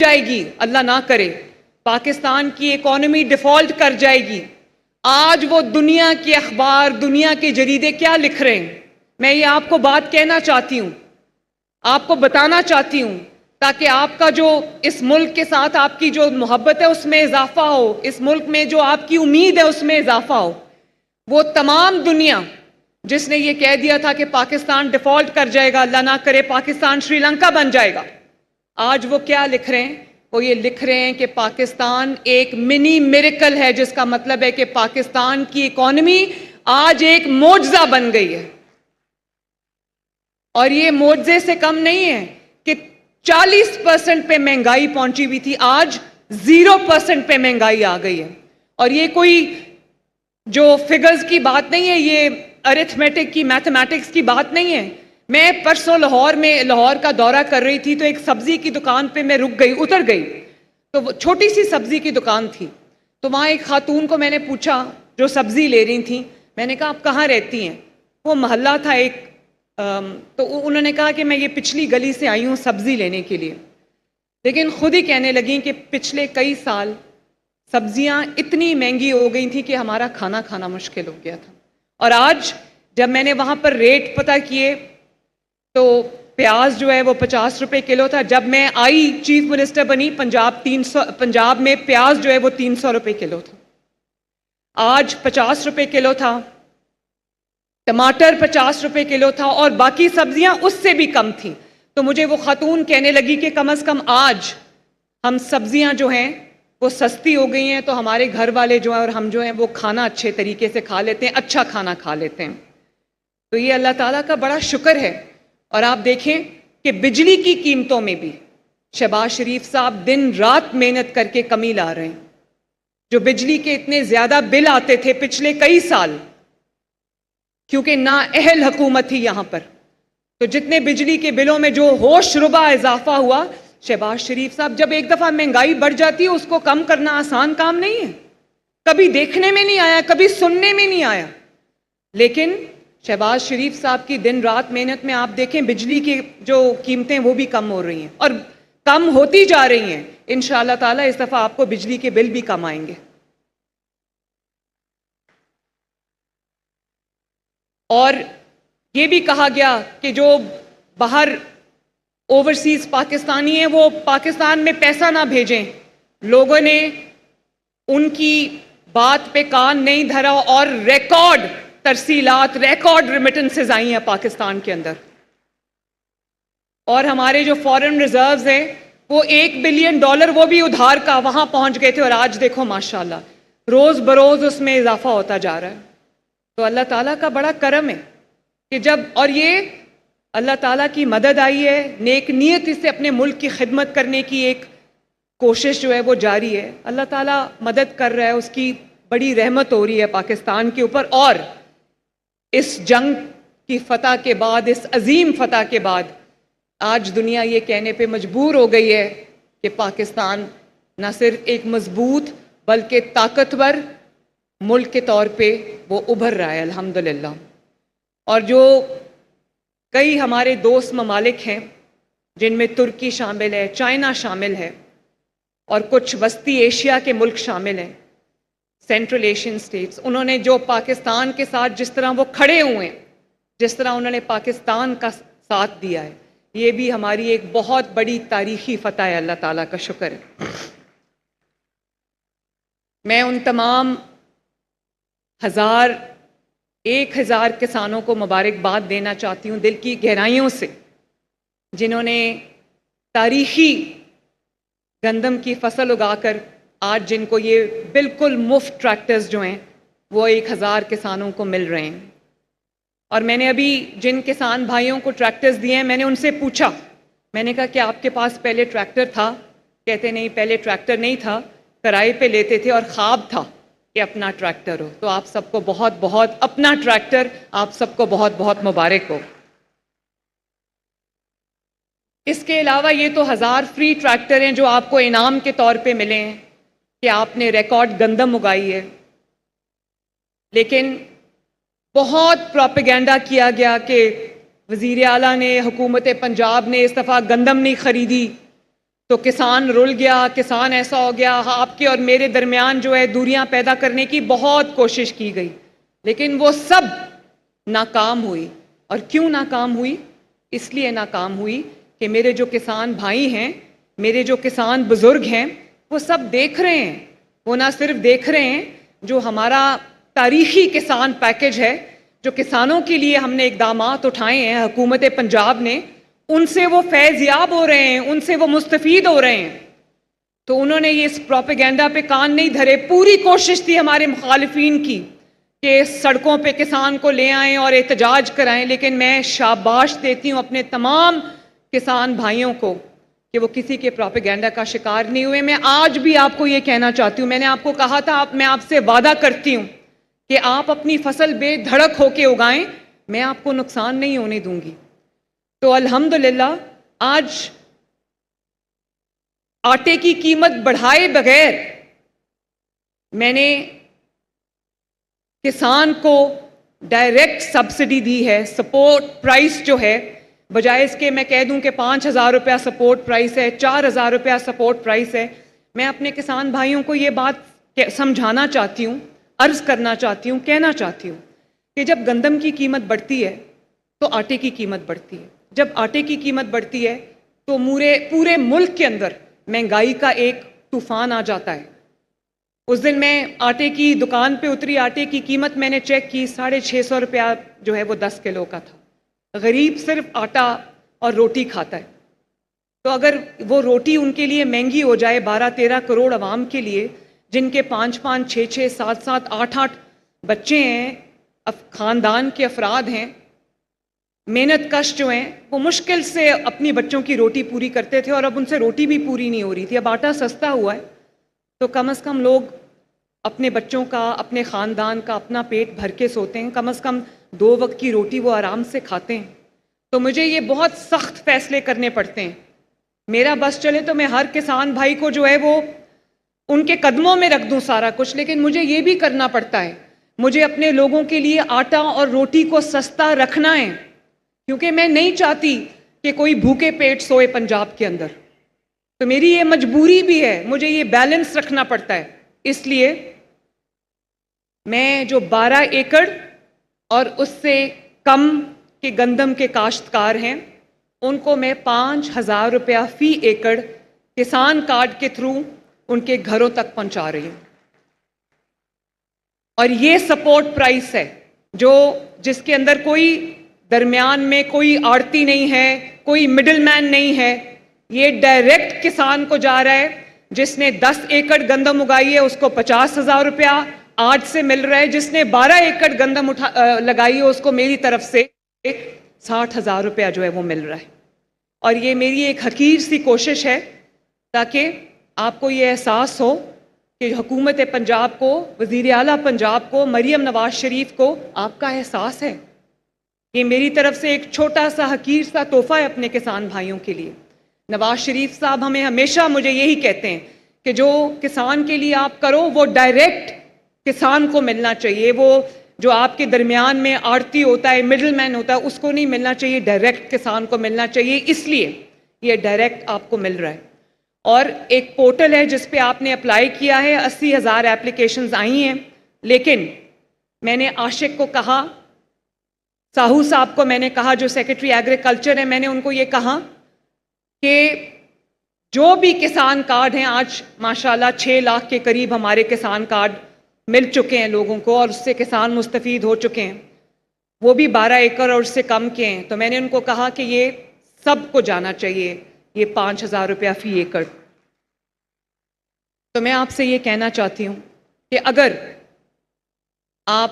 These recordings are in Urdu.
جائے گی، اللہ نہ کرے پاکستان کی اکانومی ڈیفالٹ کر جائے گی، آج وہ دنیا کے اخبار، دنیا کے جریدے کیا لکھ رہے ہیں؟ میں یہ آپ کو بات کہنا چاہتی ہوں، آپ کو بتانا چاہتی ہوں، تاکہ آپ کا جو اس ملک کے ساتھ آپ کی جو محبت ہے اس میں اضافہ ہو، اس ملک میں جو آپ کی امید ہے اس میں اضافہ ہو۔ وہ تمام دنیا جس نے یہ کہہ دیا تھا کہ پاکستان ڈیفالٹ کر جائے گا، اللہ نہ کرے پاکستان شری لنکا بن جائے گا، آج وہ کیا لکھ رہے ہیں؟ وہ یہ لکھ رہے ہیں کہ پاکستان ایک منی میریکل ہے، جس کا مطلب ہے کہ پاکستان کی اکانومی آج ایک معجزہ بن گئی ہے۔ اور یہ معجزے سے کم نہیں ہے کہ 40% پہ مہنگائی پہنچی ہوئی تھی، آج 0% پہ مہنگائی آ گئی ہے۔ اور یہ کوئی جو فگرز کی بات نہیں ہے، یہ ارتھمیٹک کی، میتھمیٹکس کی بات نہیں ہے۔ میں پرسوں لاہور کا دورہ کر رہی تھی، تو ایک سبزی کی دکان پہ میں رک گئی، اتر گئی، تو وہ چھوٹی سی سبزی کی دکان تھی، تو وہاں ایک خاتون کو میں نے پوچھا جو سبزی لے رہی تھیں، میں نے کہا آپ کہاں رہتی ہیں؟ وہ محلہ تھا ایک، تو انہوں نے کہا کہ میں یہ پچھلی گلی سے آئی ہوں سبزی لینے کے لیے، لیکن خود ہی کہنے لگیں کہ پچھلے کئی سال سبزیاں اتنی مہنگی ہو گئی تھیں کہ ہمارا کھانا کھانا مشکل ہو گیا تھا۔ اور آج جب میں نے وہاں پر ریٹ پتہ کیے تو پیاز جو ہے وہ 50 روپے کلو تھا، جب میں آئی چیف منسٹر بنی پنجاب میں پیاز جو ہے وہ 300 روپے کلو تھا، آج 50 روپے کلو تھا، ٹماٹر 50 روپے کلو تھا، اور باقی سبزیاں اس سے بھی کم تھیں۔ تو مجھے وہ خاتون کہنے لگی کہ کم از کم آج ہم سبزیاں جو ہیں وہ سستی ہو گئی ہیں، تو ہمارے گھر والے جو ہیں اور ہم جو ہیں وہ کھانا اچھے طریقے سے کھا لیتے ہیں، اچھا کھانا کھا لیتے ہیں۔ تو یہ اللہ تعالیٰ کا بڑا شکر ہے۔ اور آپ دیکھیں کہ بجلی کی قیمتوں میں بھی شہباز شریف صاحب دن رات محنت کر کے کمی لا رہے ہیں۔ جو بجلی کے اتنے زیادہ بل آتے تھے پچھلے کئی سال، کیونکہ نااہل حکومت تھی یہاں پر، تو جتنے بجلی کے بلوں میں جو ہوش ربا اضافہ ہوا، شہباز شریف صاحب، جب ایک دفعہ مہنگائی بڑھ جاتی ہے اس کو کم کرنا آسان کام نہیں ہے، کبھی دیکھنے میں نہیں آیا، کبھی سننے میں نہیں آیا، لیکن شہباز شریف صاحب کی دن رات محنت میں آپ دیکھیں بجلی کی جو قیمتیں وہ بھی کم ہو رہی ہیں، اور کم ہوتی جا رہی ہیں۔ انشاءاللہ تعالی اس دفعہ آپ کو بجلی کے بل بھی کم آئیں گے۔ اور یہ بھی کہا گیا کہ جو باہر اوورسیز پاکستانی ہیں وہ پاکستان میں پیسہ نہ بھیجیں، لوگوں نے ان کی بات پہ کان نہیں دھرا، اور ریکارڈ ترسیلات، ریکارڈ ریمیٹنسز آئی ہیں پاکستان کے اندر، اور ہمارے جو فورن ریزروز ہیں وہ $1 بلین وہ بھی ادھار کا وہاں پہنچ گئے تھے، اور آج دیکھو ماشاءاللہ روز بروز اس میں اضافہ ہوتا جا رہا ہے۔ تو اللہ تعالیٰ کا بڑا کرم ہے کہ جب، اور یہ اللہ تعالیٰ کی مدد آئی ہے، نیک نیتی سے اپنے ملک کی خدمت کرنے کی ایک کوشش جو ہے وہ جاری ہے، اللہ تعالیٰ مدد کر رہا ہے، اس کی بڑی رحمت ہو رہی ہے پاکستان کے اوپر۔ اور اس جنگ کی فتح کے بعد، اس عظیم فتح کے بعد، آج دنیا یہ کہنے پہ مجبور ہو گئی ہے کہ پاکستان نہ صرف ایک مضبوط بلکہ طاقتور ملک کے طور پہ وہ ابھر رہا ہے الحمدللہ۔ اور جو کئی ہمارے دوست ممالک ہیں جن میں ترکی شامل ہے، چائنا شامل ہے، اور کچھ وسطی ایشیا کے ملک شامل ہیں، سینٹرل ایشین سٹیٹس، انہوں نے جو پاکستان کے ساتھ جس طرح وہ کھڑے ہوئے ہیں، جس طرح انہوں نے پاکستان کا ساتھ دیا ہے، یہ بھی ہماری ایک بہت بڑی تاریخی فتح ہے، اللہ تعالیٰ کا شکر ہے۔ میں ان تمام 1000 کسانوں کو مبارکباد دینا چاہتی ہوں دل کی گہرائیوں سے، جنہوں نے تاریخی گندم کی فصل اگا کر آج جن کو یہ بالکل مفت ٹریکٹرز جو ہیں وہ 1000 کسانوں کو مل رہے ہیں۔ اور میں نے ابھی جن کسان بھائیوں کو ٹریکٹرز دیے ہیں، میں نے ان سے پوچھا، میں نے کہا کہ آپ کے پاس پہلے ٹریکٹر تھا؟ کہتے نہیں، پہلے ٹریکٹر نہیں تھا، کرائے پہ لیتے تھے، اور خواب تھا کہ اپنا ٹریکٹر ہو۔ تو آپ سب کو بہت بہت، اپنا ٹریکٹر، آپ سب کو بہت بہت مبارک ہو۔ اس کے علاوہ یہ تو 1000 فری ٹریکٹر ہیں جو آپ کو انعام کے طور پہ ملے ہیں کہ آپ نے ریکارڈ گندم اگائی ہے، لیکن بہت پروپیگنڈا کیا گیا کہ وزیر اعلیٰ نے، حکومت پنجاب نے اس دفعہ گندم نہیں خریدی، تو کسان رل گیا, کسان ایسا ہو گیا. آپ کے اور میرے درمیان جو ہے دوریاں پیدا کرنے کی بہت کوشش کی گئی, لیکن وہ سب ناکام ہوئی. اور کیوں ناکام ہوئی؟ اس لیے ناکام ہوئی کہ میرے جو کسان بھائی ہیں, میرے جو کسان بزرگ ہیں, وہ سب دیکھ رہے ہیں. وہ نہ صرف دیکھ رہے ہیں, جو ہمارا تاریخی کسان پیکج ہے, جو کسانوں کے لیے ہم نے اقدامات اٹھائے ہیں حکومت پنجاب نے, ان سے وہ فیض یاب ہو رہے ہیں, ان سے وہ مستفید ہو رہے ہیں. تو انہوں نے یہ اس پروپیگنڈا پہ کان نہیں دھرے. پوری کوشش تھی ہمارے مخالفین کی کہ سڑکوں پہ کسان کو لے آئیں اور احتجاج کرائیں, لیکن میں شاباش دیتی ہوں اپنے تمام کسان بھائیوں کو کہ وہ کسی کے پروپیگنڈا کا شکار نہیں ہوئے. میں آج بھی آپ کو یہ کہنا چاہتی ہوں, میں نے آپ کو کہا تھا, میں آپ سے وعدہ کرتی ہوں کہ آپ اپنی فصل بے دھڑک ہو کے اگائیں, میں آپ کو نقصان نہیں ہونے دوں گی. تو الحمدللہ آج آٹے کی قیمت بڑھائے بغیر میں نے کسان کو ڈائریکٹ سبسڈی دی ہے. سپورٹ پرائس جو ہے, بجائے اس کے میں کہہ دوں کہ 5,000 روپیہ سپورٹ پرائس ہے, 4,000 روپیہ سپورٹ پرائس ہے, میں اپنے کسان بھائیوں کو یہ بات سمجھانا چاہتی ہوں, عرض کرنا چاہتی ہوں, کہنا چاہتی ہوں کہ جب گندم کی قیمت بڑھتی ہے تو آٹے کی قیمت بڑھتی ہے. جب آٹے کی قیمت بڑھتی ہے تو پورے ملک کے اندر مہنگائی کا ایک طوفان آ جاتا ہے. اس دن میں آٹے کی دکان پہ اتری, آٹے کی قیمت میں نے چیک کی, 650 روپیہ جو ہے وہ 10 کلو کا تھا. غریب صرف آٹا اور روٹی کھاتا ہے. تو اگر وہ روٹی ان کے لیے مہنگی ہو جائے, 12-13 کروڑ عوام کے لیے, جن کے 5-5, 6-6, 7-7, 8-8 بچے ہیں, خاندان کے افراد ہیں, محنت کش جو ہیں, وہ مشکل سے اپنی بچوں کی روٹی پوری کرتے تھے, اور اب ان سے روٹی بھی پوری نہیں ہو رہی تھی. اب آٹا سستا ہوا ہے تو کم از کم لوگ اپنے بچوں کا, اپنے خاندان کا اپنا پیٹ بھر کے سوتے ہیں, کم از کم 2 وقت کی روٹی وہ آرام سے کھاتے ہیں. تو مجھے یہ بہت سخت فیصلے کرنے پڑتے ہیں. میرا بس چلے تو میں ہر کسان بھائی کو جو ہے وہ ان کے قدموں میں رکھ دوں سارا کچھ, لیکن مجھے یہ بھی کرنا پڑتا ہے, مجھے اپنے لوگوں کے لیے آٹا اور روٹی کو سستا رکھنا ہے, کیونکہ میں نہیں چاہتی کہ کوئی بھوکے پیٹ سوئے پنجاب کے اندر. تو میری یہ مجبوری بھی ہے, مجھے یہ بیلنس رکھنا پڑتا ہے. اس لیے میں جو 12 ایکڑ اور اس سے کم کے گندم کے کاشتکار ہیں, ان کو میں 5,000 روپیہ فی ایکڑ کسان کارڈ کے تھرو ان کے گھروں تک پہنچا رہی ہوں. اور یہ سپورٹ پرائس ہے جس کے اندر کوئی درمیان میں کوئی آڑتی نہیں ہے, کوئی مڈل مین نہیں ہے. یہ ڈائریکٹ کسان کو جا رہا ہے. جس نے 10 ایکڑ گندم اگائی ہے اس کو 50,000 روپیہ آج سے مل رہا ہے. جس نے 12 ایکڑ گندم لگائی ہے اس کو میری طرف سے 60,000 روپیہ جو ہے وہ مل رہا ہے. اور یہ میری ایک حقیر سی کوشش ہے تاکہ آپ کو یہ احساس ہو کہ حکومت پنجاب کو, وزیر اعلیٰ پنجاب کو, مریم نواز شریف کو آپ کا احساس ہے. یہ میری طرف سے ایک چھوٹا سا حقیر سا تحفہ ہے اپنے کسان بھائیوں کے لیے. نواز شریف صاحب ہمیں ہمیشہ مجھے یہی کہتے ہیں کہ جو کسان کے لیے آپ کرو وہ ڈائریکٹ کسان کو ملنا چاہیے. وہ جو آپ کے درمیان میں آڑتی ہوتا ہے, مڈل مین ہوتا ہے, اس کو نہیں ملنا چاہیے, ڈائریکٹ کسان کو ملنا چاہیے. اس لیے یہ ڈائریکٹ آپ کو مل رہا ہے. اور ایک پورٹل ہے جس پہ آپ نے اپلائی کیا ہے, 80,000 ایپلیکیشنز آئی ہیں. لیکن میں نے عاشق کو کہا, ساہو صاحب کو میں نے کہا جو سیکرٹری ایگریکلچر ہے, میں نے ان کو یہ کہا کہ جو بھی کسان کارڈ ہیں, آج ماشاءاللہ 6 لاکھ کے قریب ہمارے کسان کارڈ مل چکے ہیں لوگوں کو, اور اس سے کسان مستفید ہو چکے ہیں, وہ بھی 12 ایکڑ اور اس سے کم کے ہیں. تو میں نے ان کو کہا کہ یہ سب کو جانا چاہیے, یہ 5,000 روپیہ فی ایکڑ. تو میں آپ سے یہ کہنا چاہتی ہوں کہ اگر آپ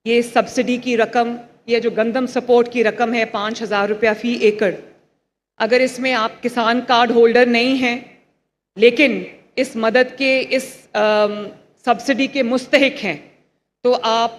یہ سبسڈی کی رقم, یہ جو گندم سپورٹ کی رقم ہے 5,000 روپیہ فی ایکڑ, اگر اس میں آپ کسان کارڈ ہولڈر نہیں ہیں لیکن اس مدد کے, اس سبسڈی کے مستحق ہیں, تو آپ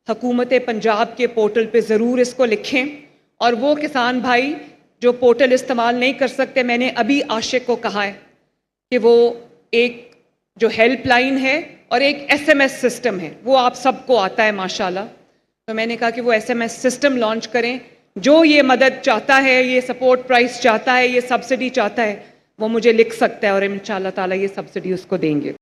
حکومت پنجاب کے پورٹل پہ ضرور اس کو لکھیں. اور وہ کسان بھائی جو پورٹل استعمال نہیں کر سکتے, میں نے ابھی عاشق کو کہا ہے کہ وہ ایک جو ہیلپ لائن ہے اور ایک SMS سسٹم ہے, وہ آپ سب کو آتا ہے ماشاءاللہ. تو میں نے کہا کہ وہ SMS سسٹم لانچ کریں. جو یہ مدد چاہتا ہے, یہ سپورٹ پرائس چاہتا ہے, یہ سبسڈی چاہتا ہے, وہ مجھے لکھ سکتا ہے اور انشاءاللہ تعالیٰ یہ سبسڈی اس کو دیں گے.